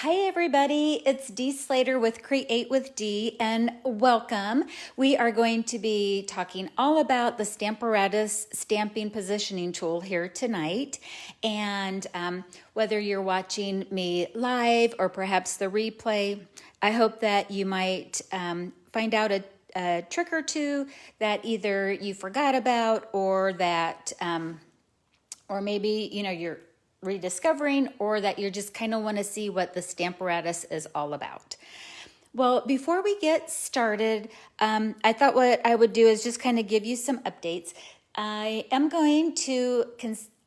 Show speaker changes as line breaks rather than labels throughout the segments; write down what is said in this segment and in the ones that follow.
Hi everybody, it's Dee Slater with Create with Dee and welcome. We are going to be talking all about the Stamparatus stamping positioning tool here tonight. And whether you're watching me live or perhaps the replay, I hope that you might find out a trick or two that either you forgot about or that, or maybe, you're rediscovering, or that you just kind of want to see what the Stamparatus is all about. Well, before we get started, I thought what I would do is just kind of give you some updates. I am going to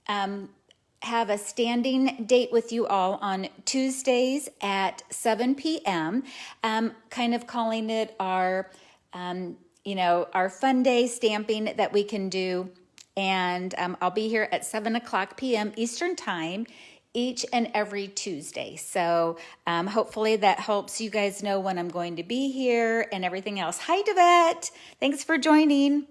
have a standing date with you all on Tuesdays at 7 p.m., kind of calling it our, our fun day stamping that we can do. And I'll be here at 7 o'clock p.m. Eastern Time each and every Tuesday. So hopefully that helps you guys know when I'm going to be here and everything else. Hi, Devette. Thanks for joining.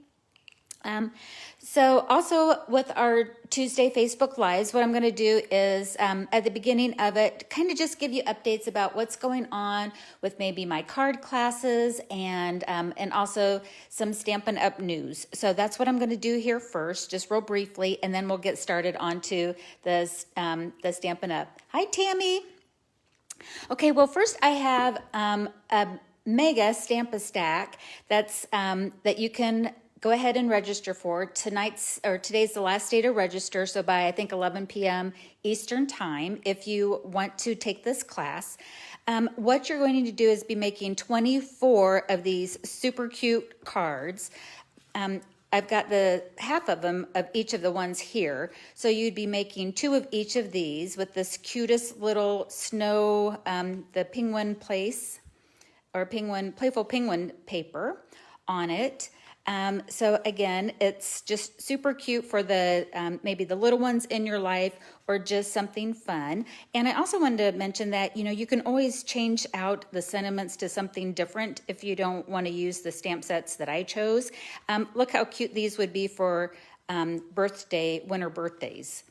So also with our Tuesday Facebook Lives, what I'm going to do is at the beginning of it, kind of just give you updates about what's going on with maybe my card classes and also some Stampin' Up! News. So that's what I'm going to do here first, just real briefly, and then we'll get started onto the Stampin' Up! Hi, Tammy. Okay, well, first I have a mega Stampastack that's that you can go ahead and register for. Today's the last day to register, so by I think 11 p.m. Eastern Time, if you want to take this class. What you're going to do is be making 24 of these super cute cards. I've got the half of them of each of the ones here. So you'd be making 2 of each of these with this cutest little snow, the penguin place, or playful penguin paper on it. So again, it's just super cute for the maybe the little ones in your life or just something fun. And I also wanted to mention that, you can always change out the sentiments to something different if you don't want to use the stamp sets that I chose. Look how cute these would be for winter birthdays.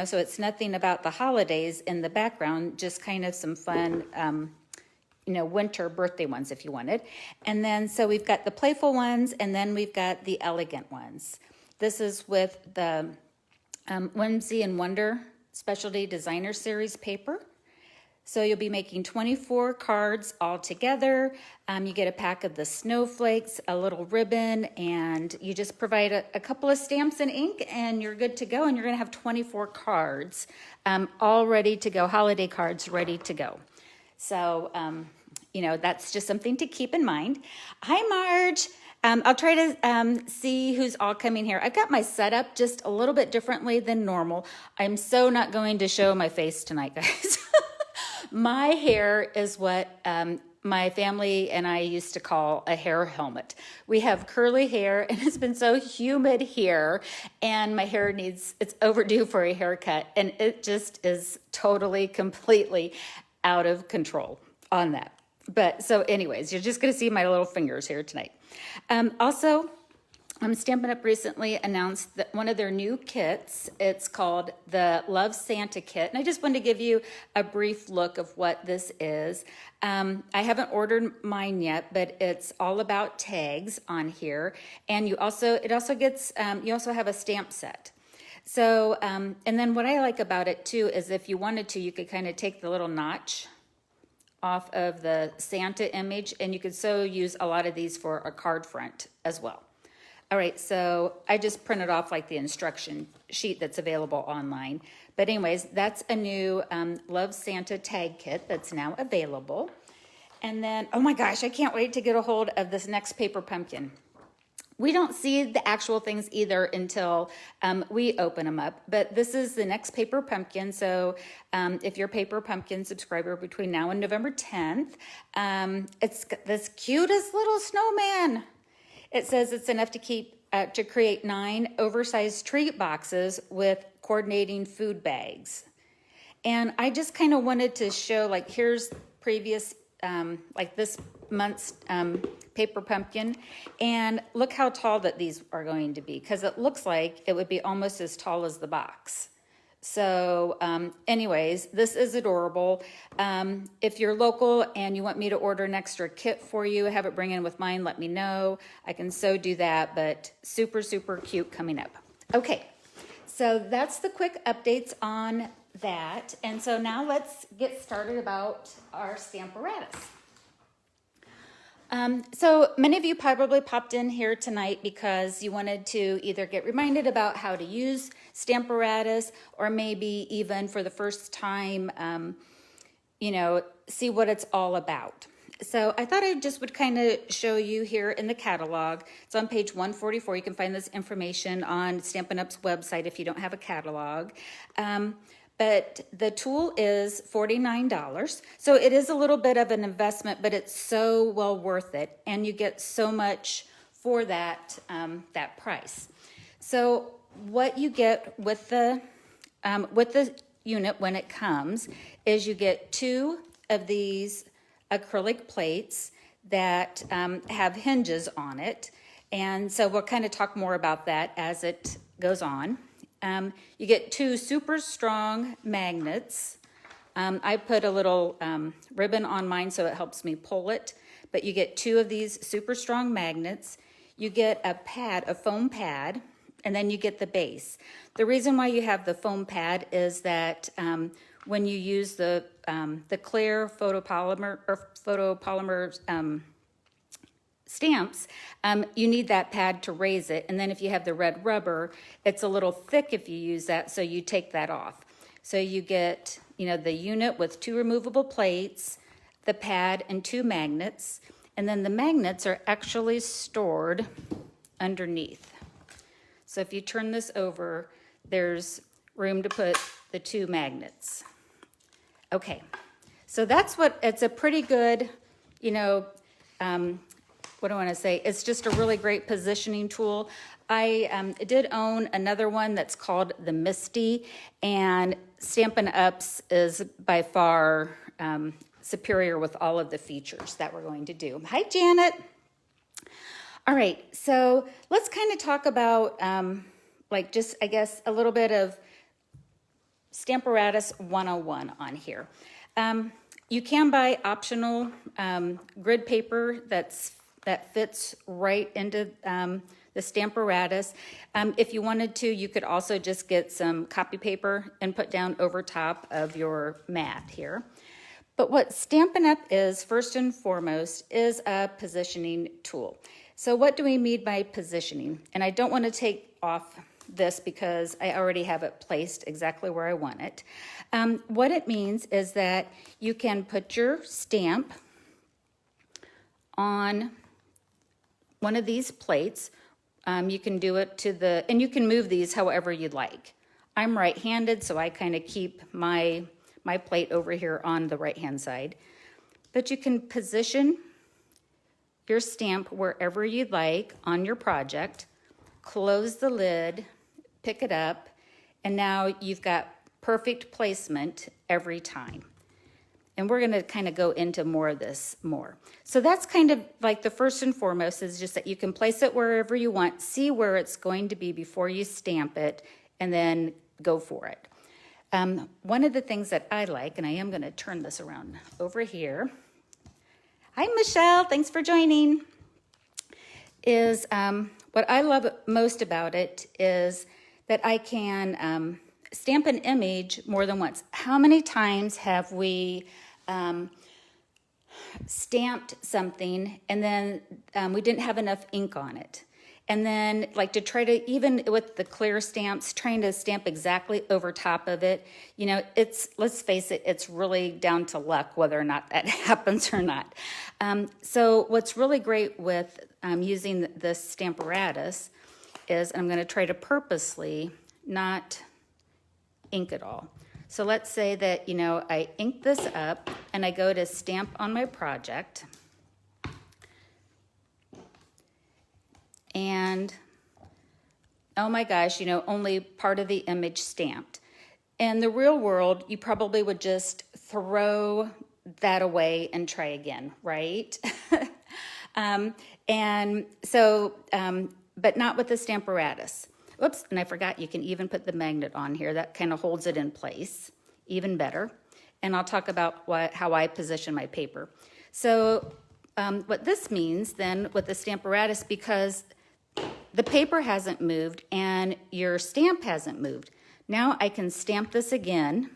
So it's nothing about the holidays in the background, just kind of some fun winter birthday ones if you wanted. And then, so we've got the playful ones, and then we've got the elegant ones. This is with the Whimsy and Wonder Specialty Designer Series paper. So you'll be making 24 cards all together. You get a pack of the snowflakes, a little ribbon, and you just provide a couple of stamps and ink, and you're good to go. And you're going to have 24 cards all ready to go, holiday cards ready to go. So, that's just something to keep in mind. Hi, Marge. I'll try to see who's all coming here. I've got my setup just a little bit differently than normal. I'm so not going to show my face tonight, guys. My hair is what my family and I used to call a hair helmet. We have curly hair, and it's been so humid here, and my hair it's overdue for a haircut, and it just is totally, completely out of control on that. But so anyways, you're just going to see my little fingers here tonight. Also, Stampin' Up! Recently announced that one of their new kits, it's called the Love Santa Kit. And I just wanted to give you a brief look of what this is. I haven't ordered mine yet, but it's all about tags on here. And you also have a stamp set. So, and then what I like about it too is if you wanted to, you could kind of take the little notch off of the Santa image, and you could so use a lot of these for a card front as well. All right, so I just printed off like the instruction sheet that's available online. But anyways, that's a new Love Santa tag kit that's now available. And then, oh my gosh, I can't wait to get a hold of this next paper pumpkin. We don't see the actual things either until we open them up, but this is the next paper pumpkin. So if you're a paper pumpkin subscriber between now and November 10th, it's got this cutest little snowman. It says it's enough to create 9 oversized treat boxes with coordinating food bags. And I just kind of wanted to show, like, here's previous, like this month's paper pumpkin, and look how tall that these are going to be, because it looks like it would be almost as tall as the box. So anyways, this is adorable. If you're local and you want me to order an extra kit for you, have it bring in with mine, let me know. I can so do that, but super, super cute coming up. Okay, so that's the quick updates on that. And so now let's get started about our Stamparatus. So many of you probably popped in here tonight because you wanted to either get reminded about how to use Stamparatus, or maybe even for the first time, see what it's all about. So I thought I just would kind of show you here in the catalog. It's on page 144. You can find this information on Stampin' Up's website if you don't have a catalog. But the tool is $49. So it is a little bit of an investment, but it's so well worth it. And you get so much for that, that price. So what you get with the unit when it comes is you get 2 of these acrylic plates that have hinges on it. And so we'll kind of talk more about that as it goes on. You get 2 super strong magnets. I put a little ribbon on mine so it helps me pull it, but you get 2 of these super strong magnets. You get a pad, a foam pad, and then you get the base. The reason why you have the foam pad is that when you use the clear photopolymer stamps, you need that pad to raise it. And then if you have the red rubber, it's a little thick if you use that, so you take that off. So you get, the unit with 2 removable plates, the pad, and 2 magnets. And then the magnets are actually stored underneath. So if you turn this over, there's room to put the 2 magnets. Okay, so it's a pretty good, what do I want to say? It's just a really great positioning tool. I did own another one that's called the Misty, and Stampin' Up's is by far superior with all of the features that we're going to do. Hi, Janet. All right, so let's kind of talk about I guess, a little bit of Stamparatus 101 on here. You can buy optional grid paper that fits right into the Stamparatus. If you wanted to, you could also just get some copy paper and put down over top of your mat here. But what Stampin' Up is, first and foremost, is a positioning tool. So what do we mean by positioning? And I don't want to take off this because I already have it placed exactly where I want it. What it means is that you can put your stamp on one of these plates. You can do it and you can move these however you'd like. I'm right-handed, so I kind of keep my plate over here on the right-hand side. But you can position your stamp wherever you'd like on your project, close the lid, pick it up, and now you've got perfect placement every time. And we're going to kind of go into more of this more. So that's kind of like the first and foremost is just that you can place it wherever you want, see where it's going to be before you stamp it, and then go for it. One of the things that I like, and I am going to turn this around over here. Hi, Michelle. Thanks for joining. Is what I love most about it is that I can stamp an image more than once. How many times have we stamped something and then we didn't have enough ink on it? And then to try to, even with the clear stamps, trying to stamp exactly over top of it, let's face it, it's really down to luck whether or not that happens or not. So what's really great with using this Stamparatus is I'm going to try to purposely not ink it all. So let's say that, I ink this up and I go to stamp on my project. And, oh my gosh, only part of the image stamped. In the real world, you probably would just throw that away and try again, right? And so, but not with the Stamparatus. Oops, and I forgot you can even put the magnet on here. That kind of holds it in place, even better. And I'll talk about how I position my paper. So what this means then with the Stamparatus, because the paper hasn't moved and your stamp hasn't moved, now I can stamp this again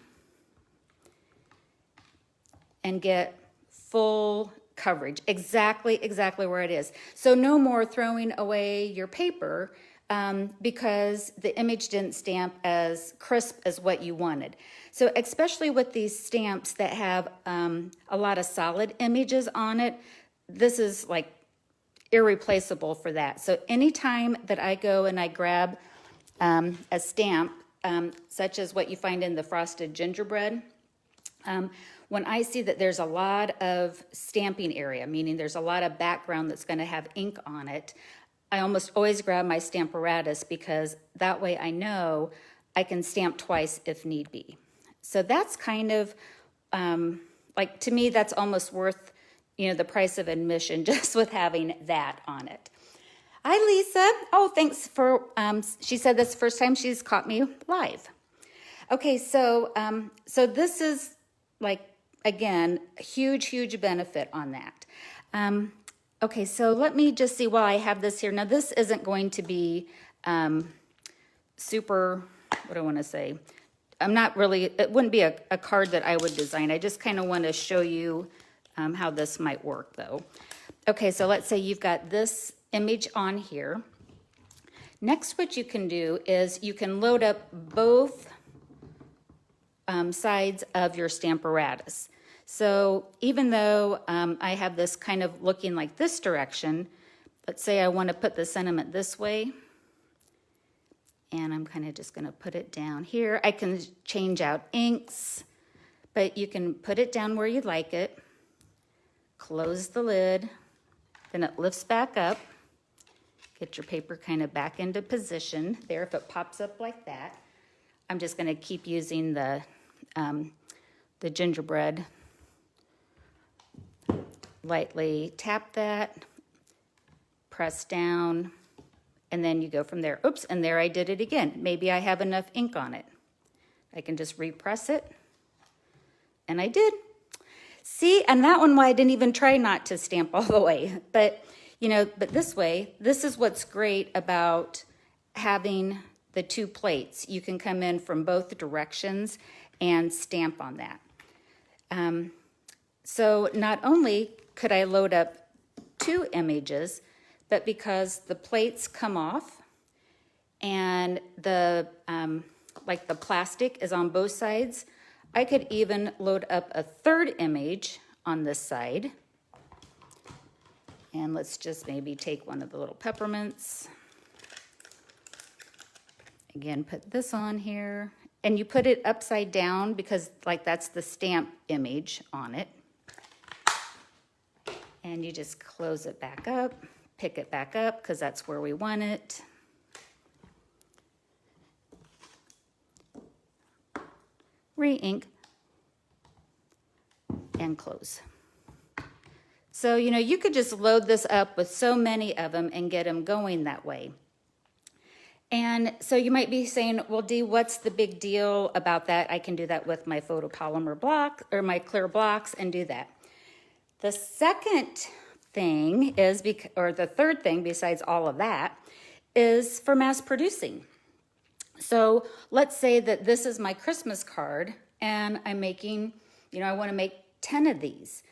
and get full coverage, exactly where it is. So no more throwing away your paper because the image didn't stamp as crisp as what you wanted. So especially with these stamps that have a lot of solid images on it, this is like irreplaceable for that. So anytime that I go and I grab a stamp, such as what you find in the frosted gingerbread, when I see that there's a lot of stamping area, meaning there's a lot of background that's going to have ink on it, I almost always grab my Stamparatus because that way I know I can stamp twice if need be. So that's kind of, like to me, that's almost worth, the price of admission just with having that on it. Hi, Lisa. Oh, thanks for, she said this is the first time she's caught me live. Okay, so this is like, again, a huge benefit on that. Okay, so let me just see while I have this here. Now, this isn't going to be super, what do I want to say? It wouldn't be a card that I would design. I just kind of want to show you how this might work, though. Okay, so let's say you've got this image on here. Next, what you can do is you can load up both sides of your Stamparatus. So even though I have this kind of looking like this direction, let's say I want to put the sentiment this way, and I'm kind of just going to put it down here. I can change out inks, but you can put it down where you'd like it, close the lid, then it lifts back up, get your paper kind of back into position there. If it pops up like that, I'm just going to keep using the gingerbread. Lightly tap that, press down, and then you go from there. Oops, and there I did it again. Maybe I have enough ink on it. I can just repress it, and I did. See, and that one, why I didn't even try not to stamp all the way. But, but this way, this is what's great about having the two plates. You can come in from both directions and stamp on that. So not only could I load up two images, but because the plates come off and the like the plastic is on both sides, I could even load up a third image on this side. And let's just maybe take one of the little peppermints. Again, put this on here. And you put it upside down because like that's the stamp image on it. And you just close it back up, pick it back up because that's where we want it. Re-ink and close. So, you could just load this up with so many of them and get them going that way. And so you might be saying, well, Dee, what's the big deal about that? I can do that with my photopolymer block or my clear blocks and do that. The second thing is, or the third thing besides all of that, is for mass producing. So let's say that this is my Christmas card and I'm making, I want to make 10 of these.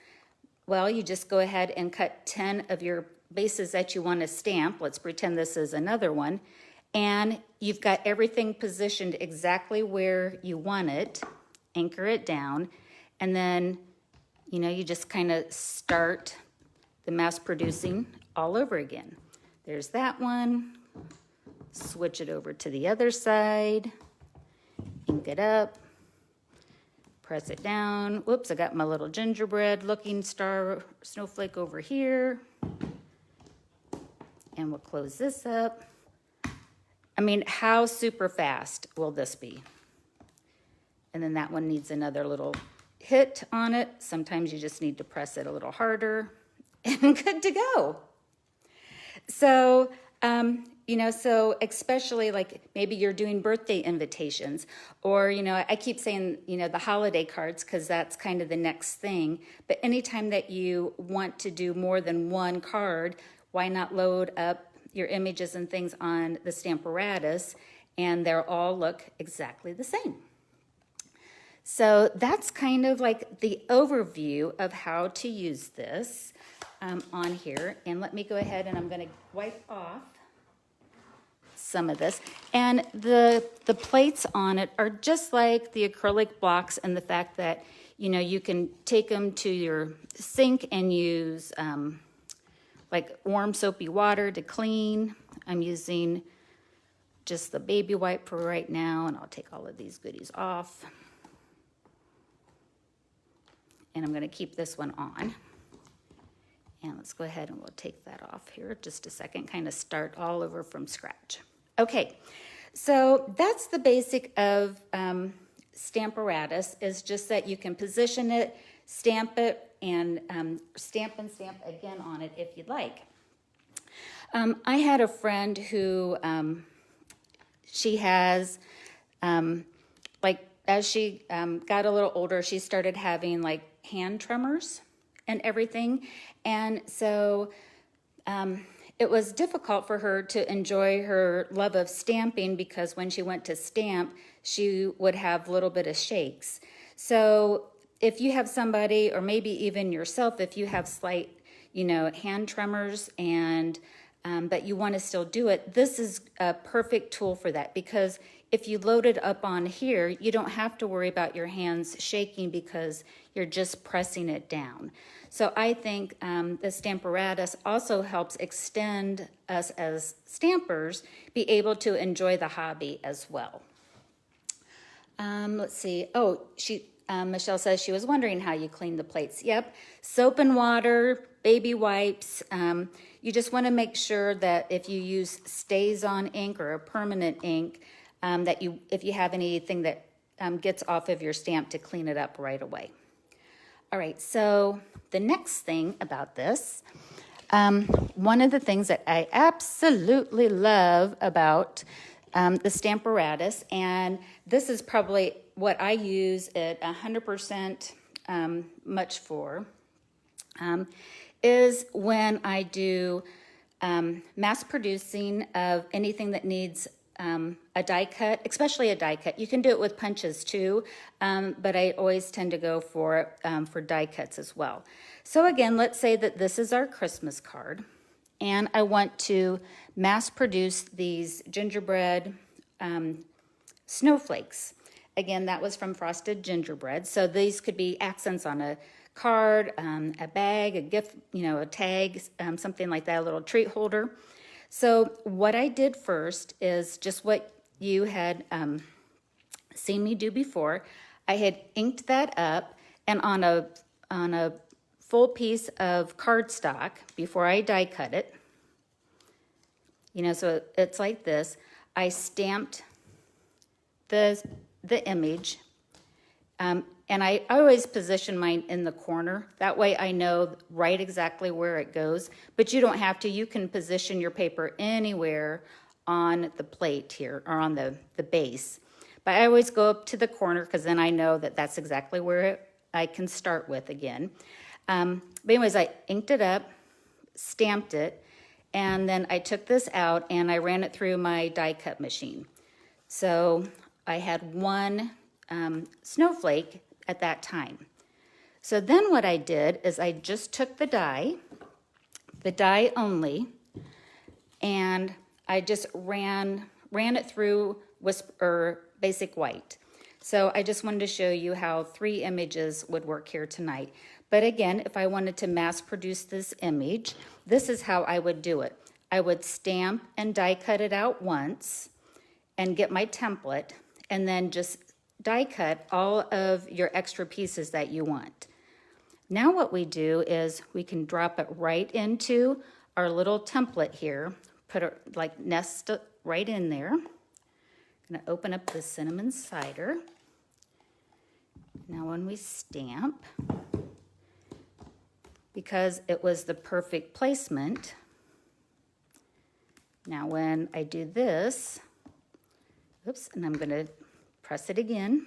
Well, you just go ahead and cut 10 of your bases that you want to stamp. Let's pretend this is another one. And you've got everything positioned exactly where you want it. Anchor it down. And then, you just kind of start the mass producing all over again. There's that one. Switch it over to the other side. Ink it up. Press it down. Whoops, I got my little gingerbread looking star snowflake over here. And we'll close this up. I mean, how super fast will this be? And then that one needs another little hit on it. Sometimes you just need to press it a little harder and good to go. So, You know, so especially like maybe you're doing birthday invitations, or, you know, I keep saying, you know, the holiday cards because that's kind of the next thing. But anytime that you want to do more than one card, why not load up your images and things on the Stamparatus, and they'll all look exactly the same. So that's kind of like the overview of how to use this on here. And let me go ahead and I'm going to wipe off some of this. And the plates on it are just like the acrylic blocks, and the fact that, you know, you can take them to your sink and use like warm soapy water to clean. I'm using just the baby wipe for right now, and I'll take all of these goodies off. And I'm going to keep this one on. And let's go ahead and we'll take that off here just a second, kind of start all over from scratch. Okay, so that's the basic of Stamparatus, is just that you can position it, stamp it, and stamp again on it if you'd like. I had a friend who she has, like, as she got a little older, she started having like hand tremors and everything. And so it was difficult for her to enjoy her love of stamping, because when she went to stamp, she would have a little bit of shakes. So if you have somebody, or maybe even yourself, if you have slight, you know, hand tremors and but you want to still do it, this is a perfect tool for that, because if you load it up on here, you don't have to worry about your hands shaking because you're just pressing it down. So I think the Stamparatus also helps extend us as stampers be able to enjoy the hobby as well. Let's see. Oh, Michelle says she was wondering how you clean the plates. Yep, soap and water, baby wipes. You just want to make sure that if you use Stays-On ink or a permanent ink, that if you have anything that gets off of your stamp, to clean it up right away. All right, so the next thing about this, one of the things that I absolutely love about the Stamparatus, and this is probably what I use it 100% much for, is when I do mass producing of anything that needs a die cut, especially a die cut. You can do it with punches too, but I always tend to go for die cuts as well. So again, let's say that this is our Christmas card, and I want to mass produce these gingerbread snowflakes. Again, that was from Frosted Gingerbread. So these could be accents on a card, a bag, a gift, you know, a tag, something like that, a little treat holder. So what I did first is just what you had seen me do before. I had inked that up, and on a full piece of cardstock before I die cut it, you know, so it's like this. I stamped the image, and I always position mine in the corner. That way I know right exactly where it goes, but you don't have to. You can position your paper anywhere on the plate here, or on the base. But I always go up to the corner, because then I know that that's exactly where I can start with again. But anyways, I inked it up, stamped it, and then I took this out and I ran it through my die cut machine. So I had one snowflake at that time. So then what I did is I just took the die only, and I just ran it through Basic White. So I just wanted to show you how 3 images would work here tonight. But again, if I wanted to mass produce this image, this is how I would do it. I would stamp and die cut it out once and get my template, and then just die cut all of your extra pieces that you want. Now what we do is we can drop it right into our little template here, put it like nest it right in there. I'm gonna open up the cinnamon cider. Now when we stamp, because it was the perfect placement, Now when I do this, oops, and I'm going to press it again.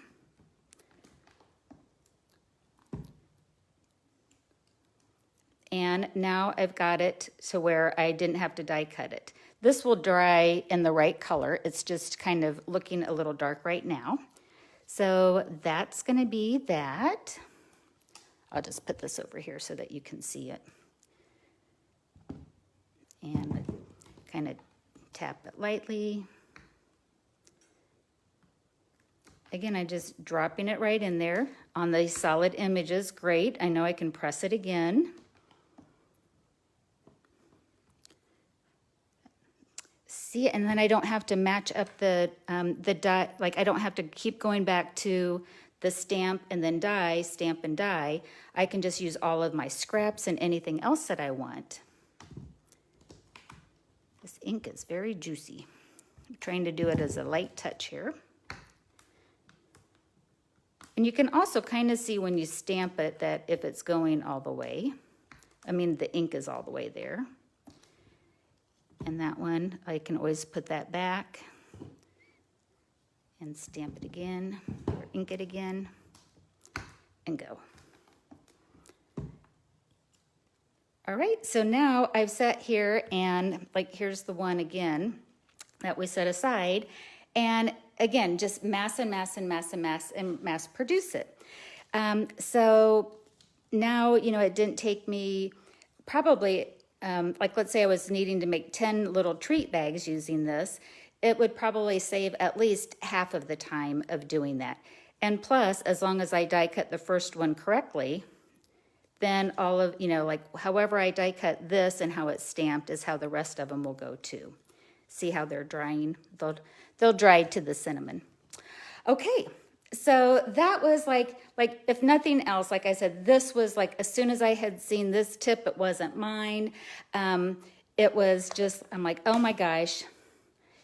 And now I've got it to where I didn't have to die cut it. This will dry in the right color. It's just kind of looking a little dark right now. So that's going to be that. I'll just put this over here so that you can see it. And kind of tap it lightly. Again, I'm just dropping it right in there on these solid images. Great. I know I can press it again. See, and then I don't have to match up the die, like I don't have to keep going back to the stamp and then die, stamp and die. I can just use all of my scraps and anything else that I want. This ink is very juicy. I'm trying to do it as a light touch here. And you can also kind of see when you stamp it that if it's going all the way. I mean, the ink is all the way there. And that one, I can always put that back and stamp it again, or ink it again, and go. All right, so now I've sat here and like here's the one again that we set aside. And again, just mass and mass and mass and mass and mass produce it. So now, you know, it didn't take me probably, like let's say I was needing to make 10 little treat bags using this, it would probably save at least half of the time of doing that. And plus, as long as I die cut the first one correctly, then all of, you know, like however I die cut this and how it's stamped is how the rest of them will go too. See how they're drying? They'll dry to the cinnamon. Okay, so that was like if nothing else, like I said, this was like as soon as I had seen this tip, it wasn't mine. It was just, I'm like, oh my gosh,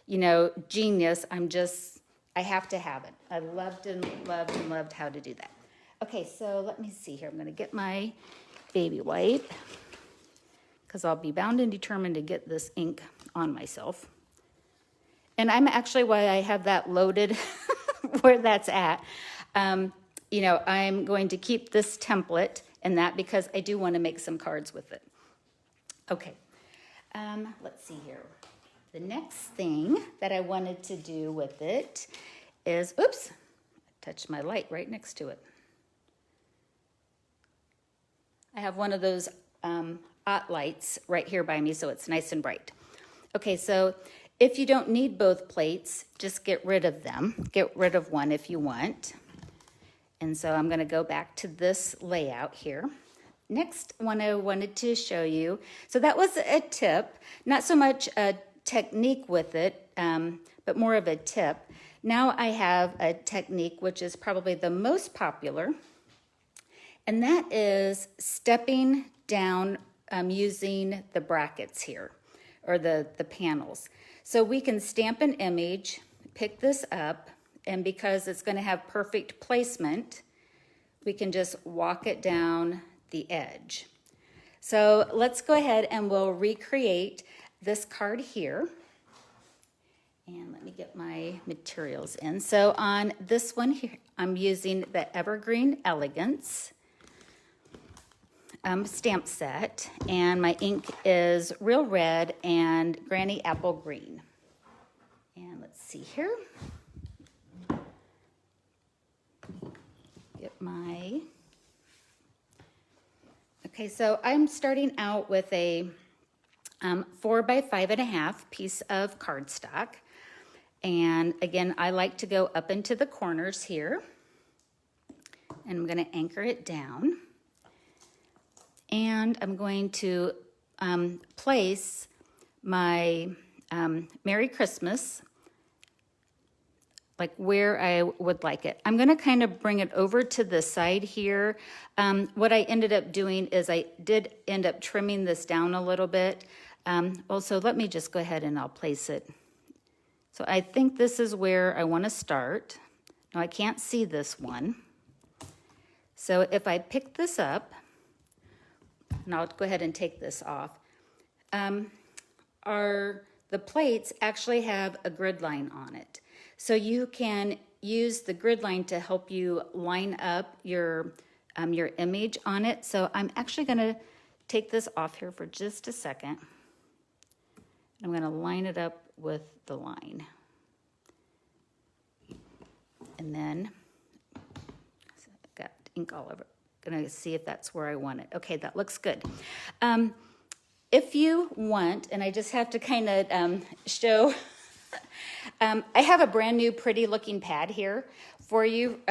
you know, genius. I have to have it. I loved and loved and loved how to do that. Okay, so let me see here. I'm going to get my baby wipe because I'll be bound and determined to get this ink on myself. And I'm actually, why I have that loaded where that's at, you know, I'm going to keep this template and that because I do want to make some cards with it. Okay, let's see here. The next thing that I wanted to do with it is, oops, I touched my light right next to it. I have one of those OT lights right here by me, so it's nice and bright. Okay, so if you don't need both plates, just get rid of them. Get rid of one if you want. And so I'm going to go back to this layout here. Next one I wanted to show you, so that was a tip, not so much a technique with it, but more of a tip. Now I have a technique which is probably the most popular, and that is stepping down using the brackets here, or the panels. So we can stamp an image, pick this up, and because it's going to have perfect placement, we can just walk it down the edge. So let's go ahead and we'll recreate this card here. And let me get my materials in. So on this one here, I'm using the Evergreen Elegance stamp set, and my ink is Real Red and Granny Apple Green. And let's see here. Get my, okay, so I'm starting out with a 4 by 5.5 piece of cardstock. And again, I like to go up into the corners here. And I'm going to anchor it down. And I'm going to place my Merry Christmas like where I would like it. I'm going to kind of bring it over to the side here. What I ended up doing is I did end up trimming this down a little bit. Also, let me just go ahead and I'll place it. So I think this is where I want to start. Now I can't see this one. So if I pick this up, and I'll go ahead and take this off, the plates actually have a grid line on it. So you can use the grid line to help you line up your image on it. So I'm actually going to take this off here for just a second. I'm going to line it up with the line. And then, so I've got ink all over. Going to see if that's where I want it. Okay, that looks good. If you want, and I just have to kind of show, I have a brand new pretty looking pad here for you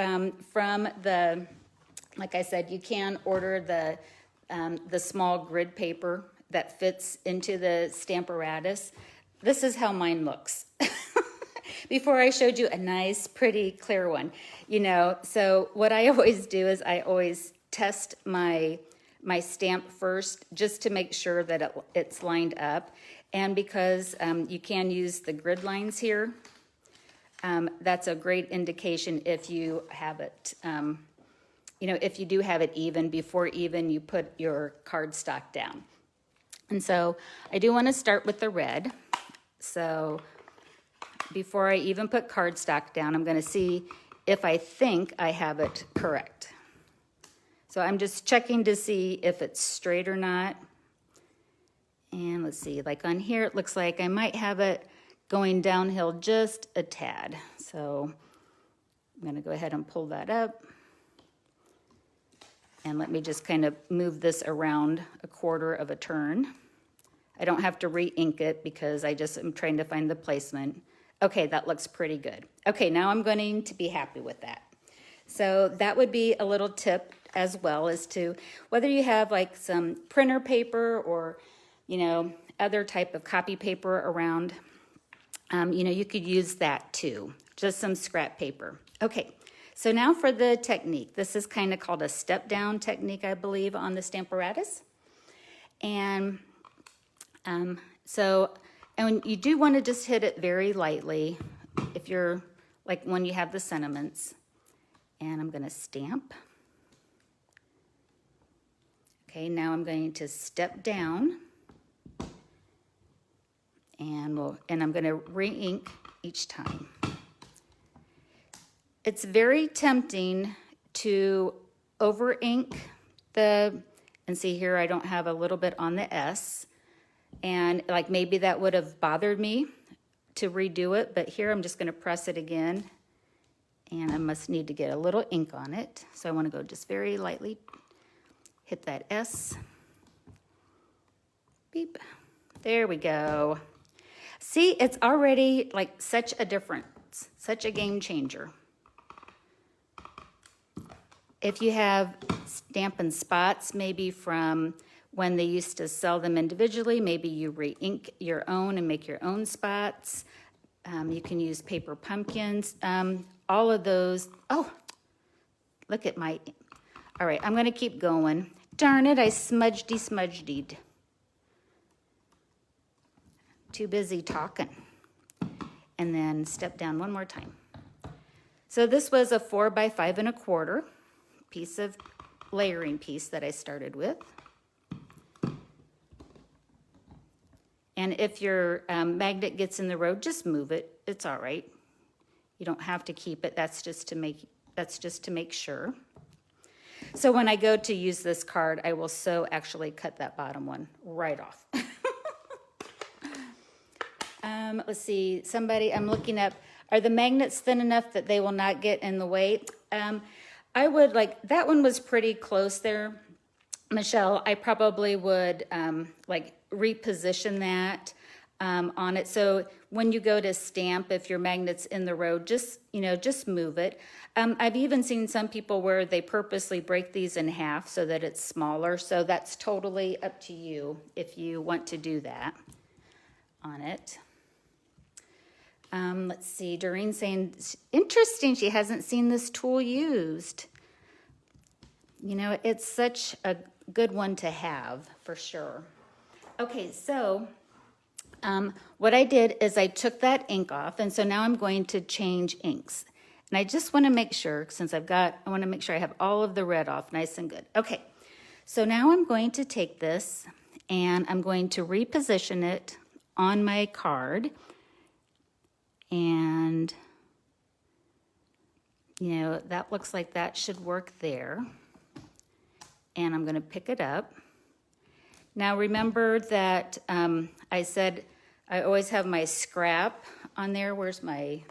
from the, like I said, you can order the small grid paper that fits into the Stamparatus. This is how mine looks. Before I showed you a nice, pretty, clear one, you know. So what I always do is I always test my stamp first just to make sure that it's lined up. And because you can use the grid lines here, that's a great indication if you have it, you know, if you do have it even, before even you put your cardstock down. And so I do want to start with the red. So before I even put cardstock down, I'm going to see if I think I have it correct. So I'm just checking to see if it's straight or not. And let's see, like on here, it looks like I might have it going downhill just a tad. So I'm going to go ahead and pull that up. And let me just kind of move this around a quarter of a turn. I don't have to re-ink it because I just am trying to find the placement. Okay, that looks pretty good. Okay, now I'm going to be happy with that. So that would be a little tip as well, as to whether you have like some printer paper or, you know, other type of copy paper around, you know, you could use that too, just some scrap paper. Okay, so now for the technique. This is kind of called a step down technique, I believe, on the Stamparatus. And and you do want to just hit it very lightly if you're, like when you have the sentiments. And I'm going to stamp. Okay, now I'm going to step down. And I'm going to re-ink each time. It's very tempting to over-ink and see here I don't have a little bit on the S. And like maybe that would have bothered me to redo it, but here I'm just going to press it again. And I must need to get a little ink on it. So I want to go just very lightly, hit that S. Beep. There we go. See, it's already like such a difference, such a game changer. If you have Stampin' Spots, maybe from when they used to sell them individually, maybe you re-ink your own and make your own spots. You can use paper pumpkins. All of those. Oh, look at my. All right, I'm going to keep going. Darn it, I smudged. Too busy talking. And then step down one more time. So this was a 4 by 5 1/4 piece of layering piece that I started with. And if your magnet gets in the road, just move it. It's all right. You don't have to keep it. That's just to make sure. So when I go to use this card, I will actually cut that bottom one right off. Let's see, I'm looking up, are the magnets thin enough that they will not get in the way? I would that one was pretty close there, Michelle. I probably would reposition that on it. So when you go to stamp, if your magnet's in the road, just move it. I've even seen some people where they purposely break these in half so that it's smaller. So that's totally up to you if you want to do that on it. Let's see, Doreen saying, interesting, she hasn't seen this tool used. You know, it's such a good one to have, for sure. Okay, so what I did is I took that ink off, and so now I'm going to change inks. And I just want to make sure, I want to make sure I have all of the red off nice and good. Okay, so now I'm going to take this, and I'm going to reposition it on my card. And, you know, that looks like that should work there. And I'm going to pick it up. Now remember that I said I always have my scrap on there. Where's my, I'm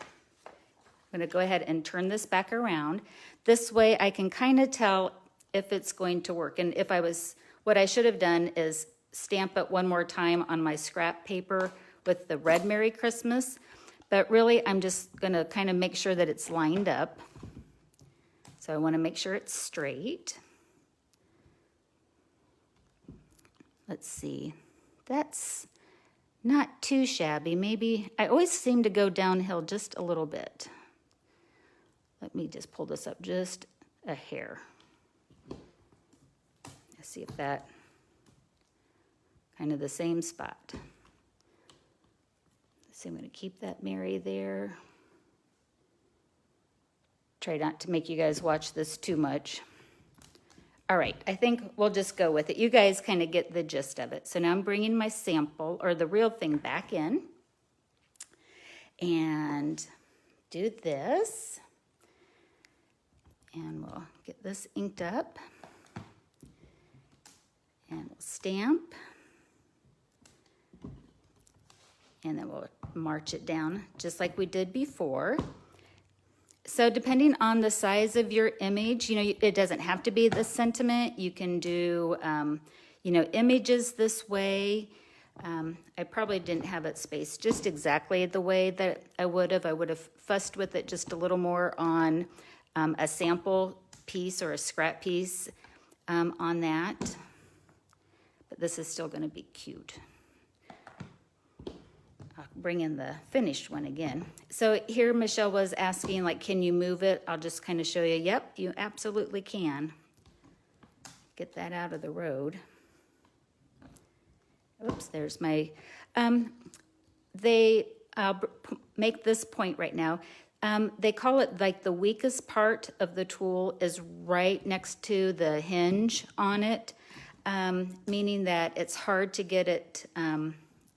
going to go ahead and turn this back around. This way I can kind of tell if it's going to work. And if I was, what I should have done is stamp it one more time on my scrap paper with the red Merry Christmas. But really I'm just going to kind of make sure that it's lined up. So I want to make sure it's straight. Let's see, that's not too shabby. Maybe, I always seem to go downhill just a little bit. Let me just pull this up just a hair. Let's see if that, kind of the same spot. Let's see, I'm gonna keep that Mary there. Try not to make you guys watch this too much. All right, I think we'll just go with it. You guys kind of get the gist of it. So now I'm bringing my sample, or the real thing, back in. And do this. And we'll get this inked up. And we'll stamp. And then we'll march it down just like we did before. So depending on the size of your image, you know, it doesn't have to be the sentiment. You can do, you know, images this way. I probably didn't have it spaced just exactly the way that I would have. I would have fussed with it just a little more on a sample piece or a scrap piece on that. But this is still going to be cute. I'll bring in the finished one again. So here Michelle was asking, like, can you move it? I'll just kind of show you. Yep, you absolutely can. Get that out of the road. Oops, there's my, I'll make this point right now. They call it like the weakest part of the tool is right next to the hinge on it, meaning that it's hard to get it,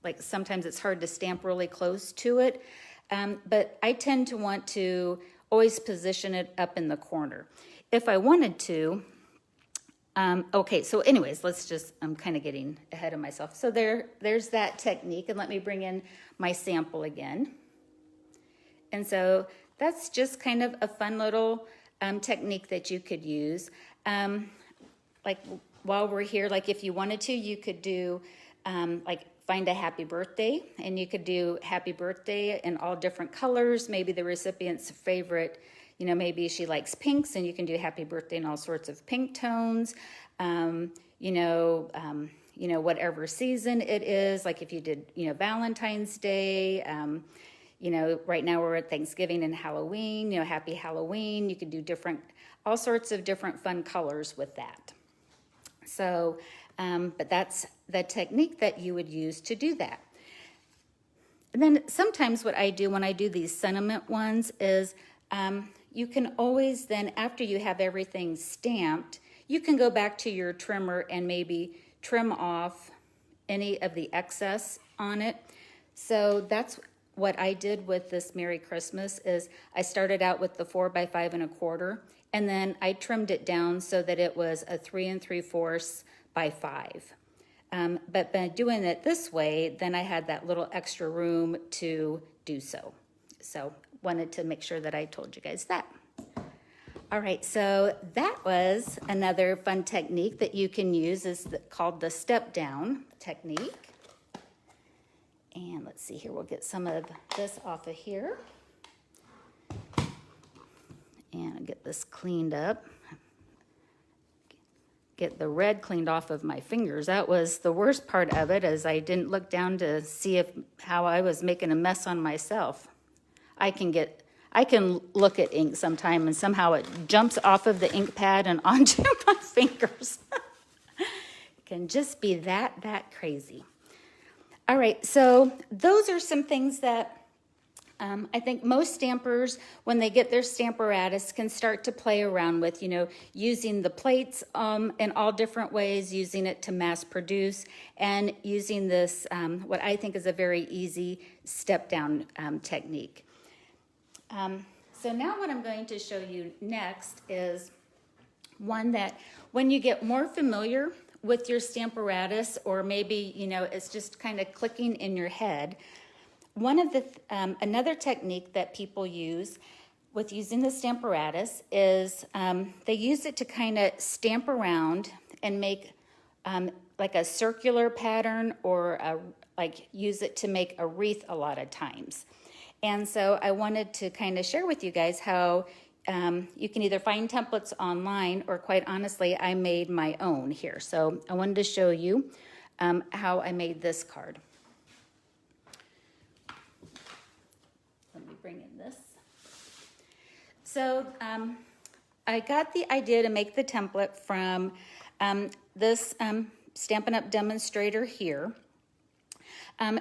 like sometimes it's hard to stamp really close to it, but I tend to want to always position it up in the corner. If I wanted to, okay, so anyways, let's just, I'm kind of getting ahead of myself. So there's that technique, and let me bring in my sample again. And so that's just kind of a fun little technique that you could use. Like while we're here, like if you wanted to, you could do like find a happy birthday, and you could do happy birthday in all different colors. Maybe the recipient's favorite, you know, maybe she likes pinks, and you can do happy birthday in all sorts of pink tones. You know, whatever season it is, like if you did, you know, Valentine's Day, you know, right now we're at Thanksgiving and Halloween, you know, happy Halloween. You could do all sorts of different fun colors with that. So, but that's the technique that you would use to do that. And then sometimes what I do when I do these sentiment ones is you can always then, after you have everything stamped, you can go back to your trimmer and maybe trim off any of the excess on it. So that's what I did with this Merry Christmas is I started out with the 4 by 5 1/4, and then I trimmed it down so that it was a 3 3/4 by 5. But by doing it this way, then I had that little extra room to do so. So wanted to make sure that I told you guys that. All right, so that was another fun technique that you can use, is called the step down technique. And let's see here, we'll get some of this off of here. And I'll get this cleaned up. Get the red cleaned off of my fingers. That was the worst part of it, as I didn't look down to see how I was making a mess on myself. I can look at ink sometime and somehow it jumps off of the ink pad and onto my fingers. It can just be that crazy. All right, so those are some things that I think most stampers, when they get their Stamparatus, can start to play around with, using the plates in all different ways, using it to mass produce, and using this, what I think is a very easy step-down technique. So now what I'm going to show you next is one that when you get more familiar with your Stamparatus, or maybe, it's just kind of clicking in your head, one of the another technique that people use with using the Stamparatus is they use it to kind of stamp around and make like a circular pattern, or use it to make a wreath a lot of times. And so I wanted to kind of share with you guys how you can either find templates online, or quite honestly, I made my own here. So I wanted to show you how I made this card. Bring in this. So I got the idea to make the template from this Stampin' Up! Demonstrator here.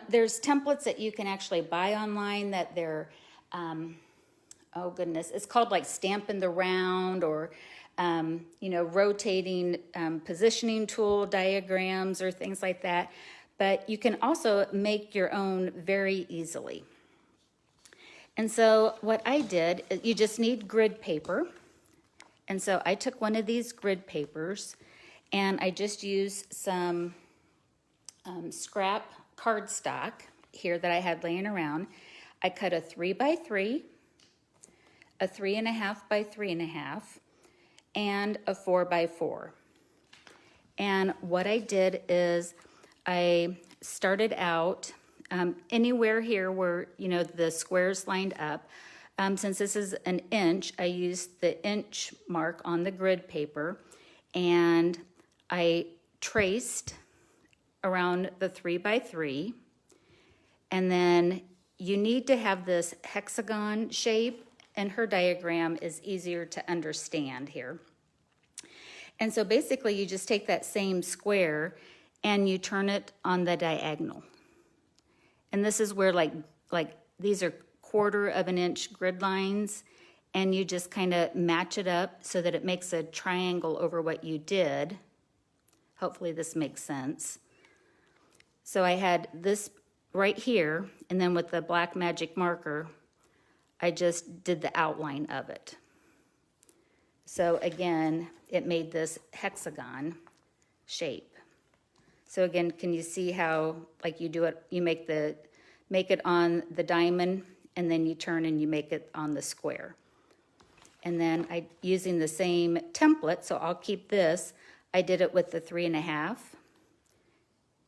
There's templates that you can actually buy online that they're, oh goodness, it's called like Stamp in the Round, or rotating positioning tool diagrams or things like that. But you can also make your own very easily. And so what I did, you just need grid paper. And so I took one of these grid papers and I just used some scrap cardstock here that I had laying around. I cut a 3x3, a 3.5 by 3.5, and a 4x4. And what I did is I started out anywhere here where, the squares lined up. Since this is an inch, I used the inch mark on the grid paper, and I traced around the 3x3. And then you need to have this hexagon shape, and her diagram is easier to understand here. And so basically you just take that same square and you turn it on the diagonal. And this is where like these are 1/4 of an inch grid lines, and you just kind of match it up so that it makes a triangle over what you did. Hopefully this makes sense. So I had this right here, and then with the black magic marker, I just did the outline of it. So again, it made this hexagon shape. So again, can you see how, like, you do it, you make it on the diamond, and then you turn and you make it on the square. And then using the same template, so I'll keep this, I did it with the 3.5,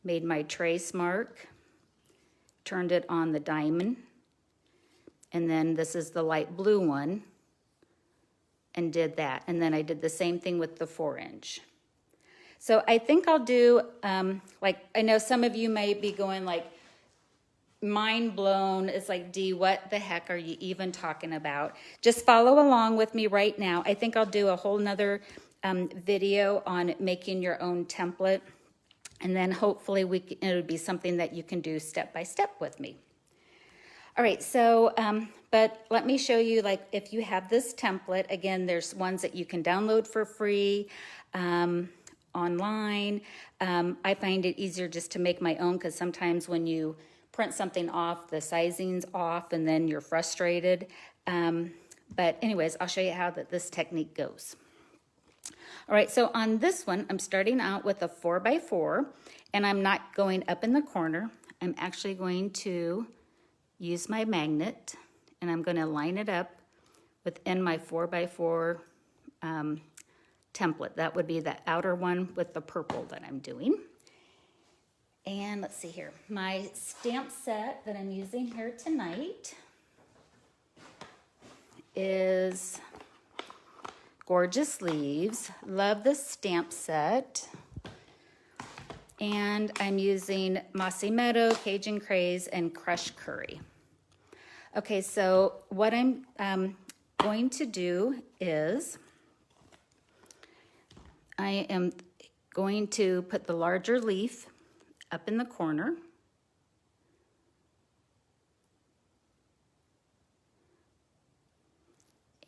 made my trace mark, turned it on the diamond, and then this is the light blue one, and did that. And then I did the same thing with the 4-inch. So I think I'll do, I know some of you may be going like, mind blown. It's like, Dee, what the heck are you even talking about? Just follow along with me right now. I think I'll do a whole nother video on making your own template. And then hopefully it would be something that you can do step by step with me. All right, so, but let me show you, like, if you have this template, again, there's ones that you can download for free online. I find it easier just to make my own, because sometimes when you print something off, the sizing's off, and then you're frustrated. But anyways, I'll show you how this technique goes. All right, so on this one, I'm starting out with a 4x4, and I'm not going up in the corner. I'm actually going to use my magnet, and I'm going to line it up within my 4x4 template. That would be the outer one with the purple that I'm doing. And let's see here, my stamp set that I'm using here tonight is Gorgeous Leaves. Love the stamp set. And I'm using Mossy Meadow, Cajun Craze, and Crushed Curry. Okay, so what I'm going to do is I am going to put the larger leaf up in the corner.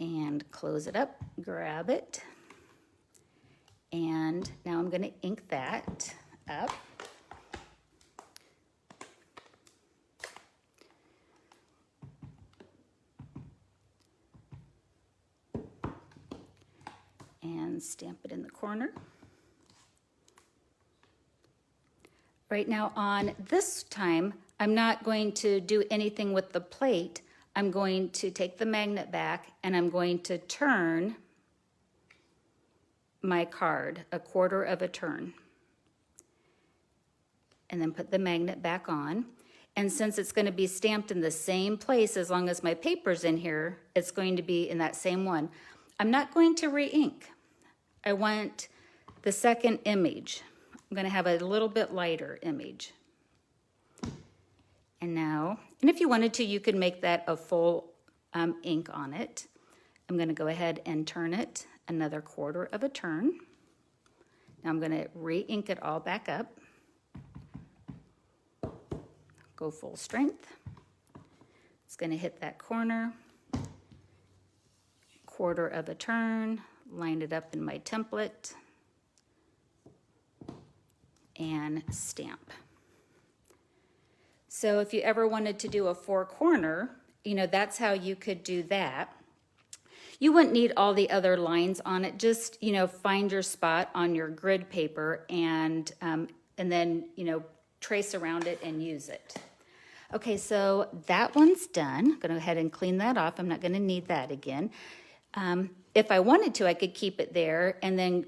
and close it up, grab it. And now I'm going to ink that up. And stamp it in the corner. Right now on this time, I'm not going to do anything with the plate. I'm going to take the magnet back and I'm going to turn my card a quarter of a turn. And then put the magnet back on. And since it's going to be stamped in the same place as long as my paper's in here, it's going to be in that same one. I'm not going to re-ink. I want the second image. I'm going to have a little bit lighter image. And now, and if you wanted to, you could make that a full ink on it. I'm going to go ahead and turn it another quarter of a turn. Now I'm going to re-ink it all back up. Go full strength. It's going to hit that corner, quarter of a turn, line it up in my template, and stamp. So if you ever wanted to do a 4-corner, you know, that's how you could do that. You wouldn't need all the other lines on it. Just, you know, find your spot on your grid paper and then, you know, trace around it and use it. Okay, so that one's done. I'm going to go ahead and clean that off. I'm not going to need that again. If I wanted to, I could keep it there and then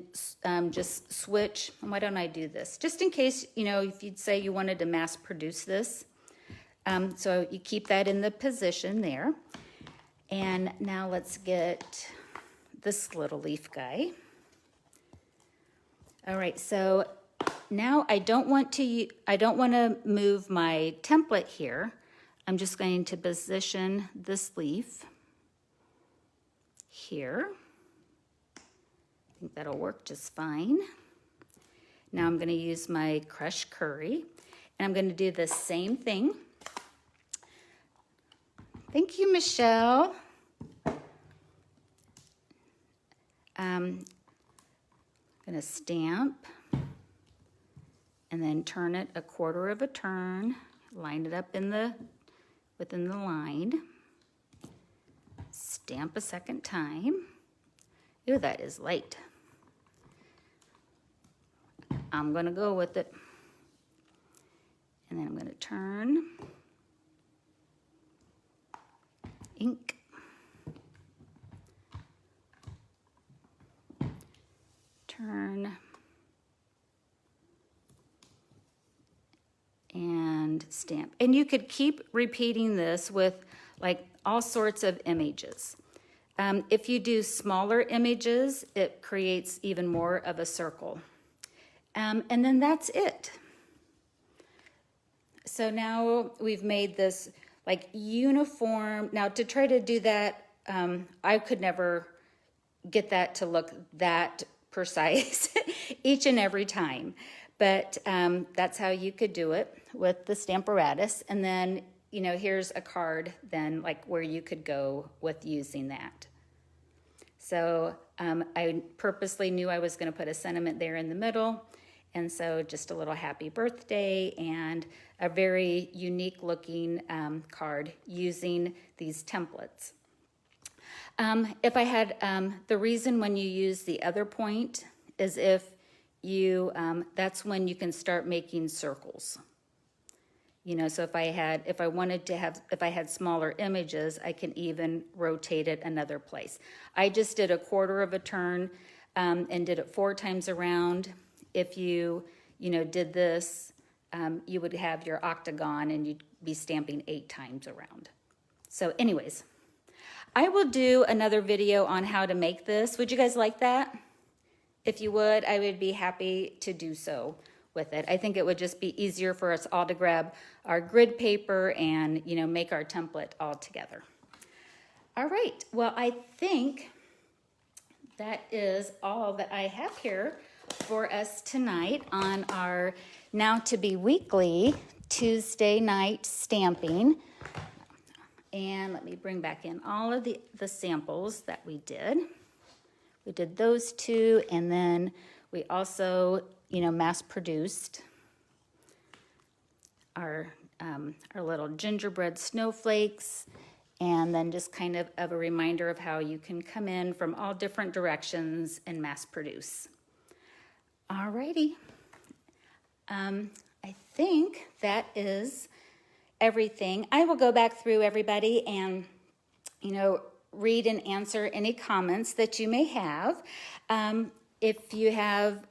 just switch. Why don't I do this? Just in case, you know, if you'd say you wanted to mass produce this. So you keep that in the position there. And now let's get this little leaf guy. All right, so now I don't want to move my template here. I'm just going to position this leaf here. I think that'll work just fine. Now I'm going to use my crushed curry, and I'm going to do the same thing. Thank you, Michelle. I'm going to stamp and then turn it a quarter of a turn, line it up within the line, stamp a second time. Ooh, that is light. I'm going to go with it. And then I'm going to turn, ink, turn, and stamp. And you could keep repeating this with like all sorts of images. If you do smaller images, it creates even more of a circle. And then that's it. So now we've made this like uniform. Now to try to do that, I could never get that to look that precise each and every time. But that's how you could do it with the Stamparatus. And then, you know, here's a card then like where you could go with using that. So I purposely knew I was going to put a sentiment there in the middle. And so just a little happy birthday and a very unique looking card using these templates. If I had, the reason when you use the other point is if you, that's when you can start making circles. You know, so if I had smaller images, I can even rotate it another place. I just did a quarter of a turn and did it 4 times around. If you did this, you would have your octagon and you'd be stamping 8 times around. So anyways, I will do another video on how to make this. Would you guys like that? If you would, I would be happy to do so with it. I think it would just be easier for us all to grab our grid paper and, you know, make our template all together. All right, well, I think that is all that I have here for us tonight on our now to be weekly Tuesday night stamping. And let me bring back in all of the samples that we did. We did those two, and then we also, mass produced our little gingerbread snowflakes, and then just kind of a reminder of how you can come in from all different directions and mass produce. Alrighty. I think that is everything. I will go back through everybody and, read and answer any comments that you may have. If you have,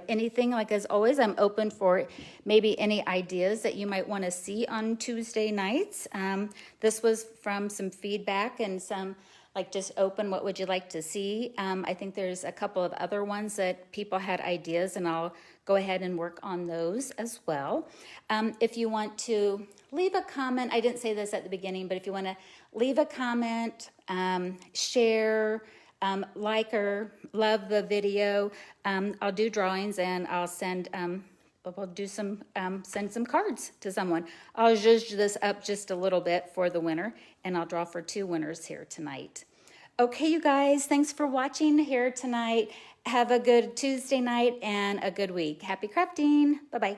anything, like as always, I'm open for maybe any ideas that you might want to see on Tuesday nights. This was from some feedback and some, just open, what would you like to see? I think there's a couple of other ones that people had ideas, and I'll go ahead and work on those as well. If you want to leave a comment, I didn't say this at the beginning, but if you want to leave a comment, share, like or love the video, I'll do drawings, and I'll send we'll do send some cards to someone. I'll zhuzh this up just a little bit for the winner, and I'll draw for 2 winners here tonight. Okay, you guys, thanks for watching here tonight. Have a good Tuesday night and a good week. Happy crafting. Bye-bye.